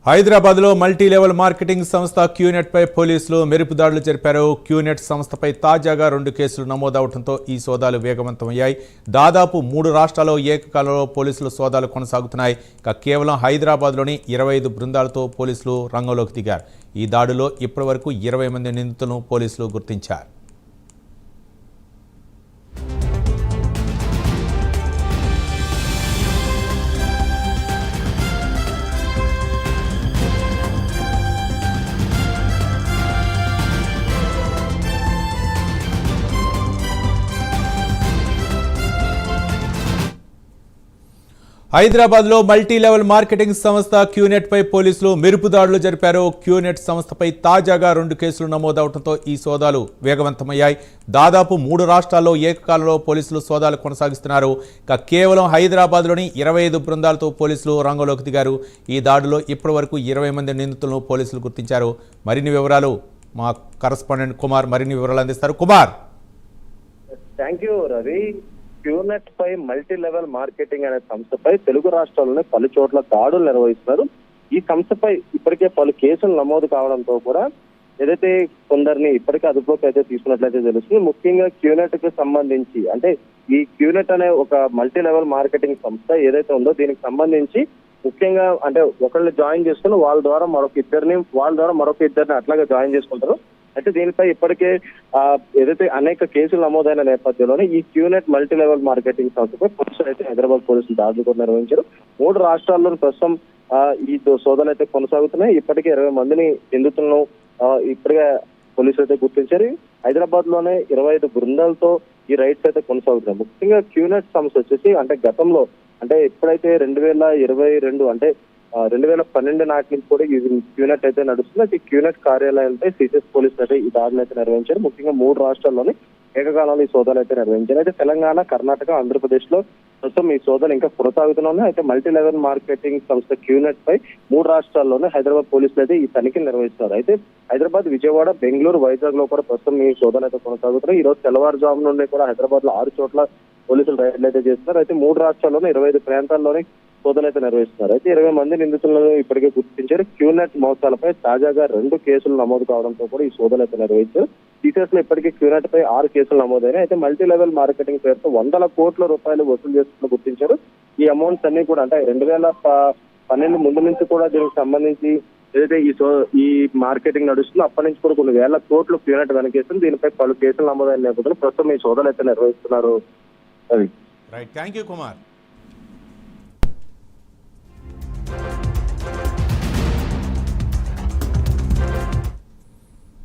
హైదరాబాద్ లో multi level marketing సంస్థ QNet పై పోలీసులు మెరుపు దాడులు జరిపారు. క్యూనెట్ సంస్థపై తాజాగా 2 కేసులు నమోదవడంతో ఈ సోదాలు వేగవంతమయ్యాయి. దాదాపు 3 రాష్ట్రాల్లో ఏకకాలంలో పోలీసులు సోదాలు కొనసాగుతున్నాయి. కేవలం హైదరాబాద్ లోని 25 బృందాలతో పోలీసులు రంగంలోకి దిగారు. ఈ దాడిలో ఇప్పటివరకు 20 మంది నిందితులను పోలీసులు గుర్తించారు. హైదరాబాద్ లో మల్టీ లెవెల్ మార్కెటింగ్ సంస్థ క్యూనెట్ పై పోలీసులు మెరుపు దాడులు జరిపారు. క్యూనెట్ సంస్థపై తాజాగా 2 కేసులు నమోదవడంతో ఈ సోదాలు వేగవంతమయ్యాయి. దాదాపు 3 రాష్ట్రాల్లో ఏకకాలంలో పోలీసులు సోదాలు కొనసాగిస్తున్నారు. కేవలం హైదరాబాద్ లోని 25 బృందాలతో పోలీసులు రంగంలోకి దిగారు. ఈ దాడిలో ఇప్పటివరకు 20 మంది నిందితులను పోలీసులు గుర్తించారు. మరిన్ని వివరాలు మా కరెస్పాండెంట్ కుమార్ మరిన్ని వివరాలు అందిస్తారు. Kumar. Thank you Ravi. QNet పై మల్టీ లెవెల్ మార్కెటింగ్ అనే సంస్థపై తెలుగు రాష్ట్రాల్లోనే పలు చోట్ల దాడులు నిర్వహిస్తున్నారు. ఈ సంస్థపై ఇప్పటికే పలు కేసులు నమోదు కావడంతో కూడా ఏదైతే కొందరిని ఇప్పటికే అదుపులోకి అయితే తీసుకున్నట్లయితే తెలుస్తుంది. ముఖ్యంగా క్యూనెట్ కి సంబంధించి అంటే ఈ క్యూనెట్ అనే ఒక మల్టీ లెవెల్ మార్కెటింగ్ సంస్థ ఏదైతే ఉందో దీనికి సంబంధించి ముఖ్యంగా అంటే ఒకళ్ళని జాయిన్ చేసుకుని వాళ్ళ ద్వారా మరొక ఇద్దరిని అట్లాగే జాయిన్ చేసుకుంటారు. అయితే దీనిపై ఇప్పటికే ఏదైతే అనేక కేసులు నమోదైన నేపథ్యంలోనే ఈ క్యూనెట్ మల్టీ లెవెల్ మార్కెటింగ్ సంస్థపై పోలీసులు అయితే హైదరాబాద్ పోలీసులు దాడులు కూడా నిర్వహించారు. 3 రాష్ట్రాల్లో ప్రస్తుతం ఈ సోదాలు అయితే కొనసాగుతున్నాయి. ఇప్పటికే 20 మందిని నిందితులను ఇప్పటికే పోలీసులు అయితే గుర్తించారు. హైదరాబాద్ లోనే 25 బృందాలతో ఈ రైడ్స్ అయితే కొనసాగుతున్నాయి. ముఖ్యంగా క్యూనెట్ సంస్థ వచ్చేసి అంటే గతంలో అంటే ఎప్పుడైతే 2022 అంటే 2012 నాటి నుంచి కూడా ఈ క్యూనెట్ అయితే నడుస్తుంది. అయితే క్యూనెట్ కార్యాలయాలపై సిసిఎస్ పోలీసులు అయితే ఈ దాడులు అయితే నిర్వహించారు. ముఖ్యంగా 3 రాష్ట్రాల్లోని ఏకకాలంలో ఈ సోదాలు అయితే నిర్వహించారు. అయితే తెలంగాణ, కర్ణాటక, ఆంధ్రప్రదేశ్ లో ప్రస్తుతం ఈ సోదాలు ఇంకా కొనసాగుతున్నాయి. అయితే మల్టీ లెవెల్ మార్కెటింగ్ సంస్థ క్యూనెట్ పై 3 రాష్ట్రాల్లోనే హైదరాబాద్ పోలీసులు అయితే ఈ తనిఖీలు నిర్వహిస్తున్నారు. అయితే హైదరాబాద్, విజయవాడ, బెంగళూరు, వైజాగ్ లో కూడా ప్రస్తుతం ఈ సోదాలు అయితే కొనసాగుతున్నాయి. ఈ రోజు తెల్లవారుజాము నుండి కూడా హైదరాబాద్ లో 6 చోట్ల పోలీసులు రైడ్లు అయితే చేస్తున్నారు. అయితే 3 రాష్ట్రాల్లోనే 25 ప్రాంతాల్లోనే సోదాలు అయితే నిర్వహిస్తున్నారు. అయితే 20 మంది నిందితులను ఇప్పటికే గుర్తించారు. క్యూనెట్ మోసాలపై తాజాగా 2 కేసులు నమోదు కావడంతో కూడా ఈ సోదాలు అయితే నిర్వహించారు. టీచర్స్ లో ఇప్పటికే క్యూనెట్ పై 6 కేసులు నమోదైనాయి. అయితే మల్టీ లెవెల్ మార్కెటింగ్ పేరుతో 100 కోట్ల రూపాయలు వసూలు చేస్తున్నట్లు గుర్తించారు. ఈ అమౌంట్స్ అన్ని కూడా అంటే 2012 ముందు నుంచి కూడా దీనికి సంబంధించి ఏదైతే ఈ మార్కెటింగ్ నడుస్తుందో అప్పటి నుంచి కూడా కొన్ని వేల కోట్లు క్యూనెట్ వెనకేస్తుంది. దీనిపై పలు కేసులు నమోదైన నేపథ్యంలో ప్రస్తుతం ఈ సోదాలు అయితే నిర్వహిస్తున్నారు. Right, thank you Kumar.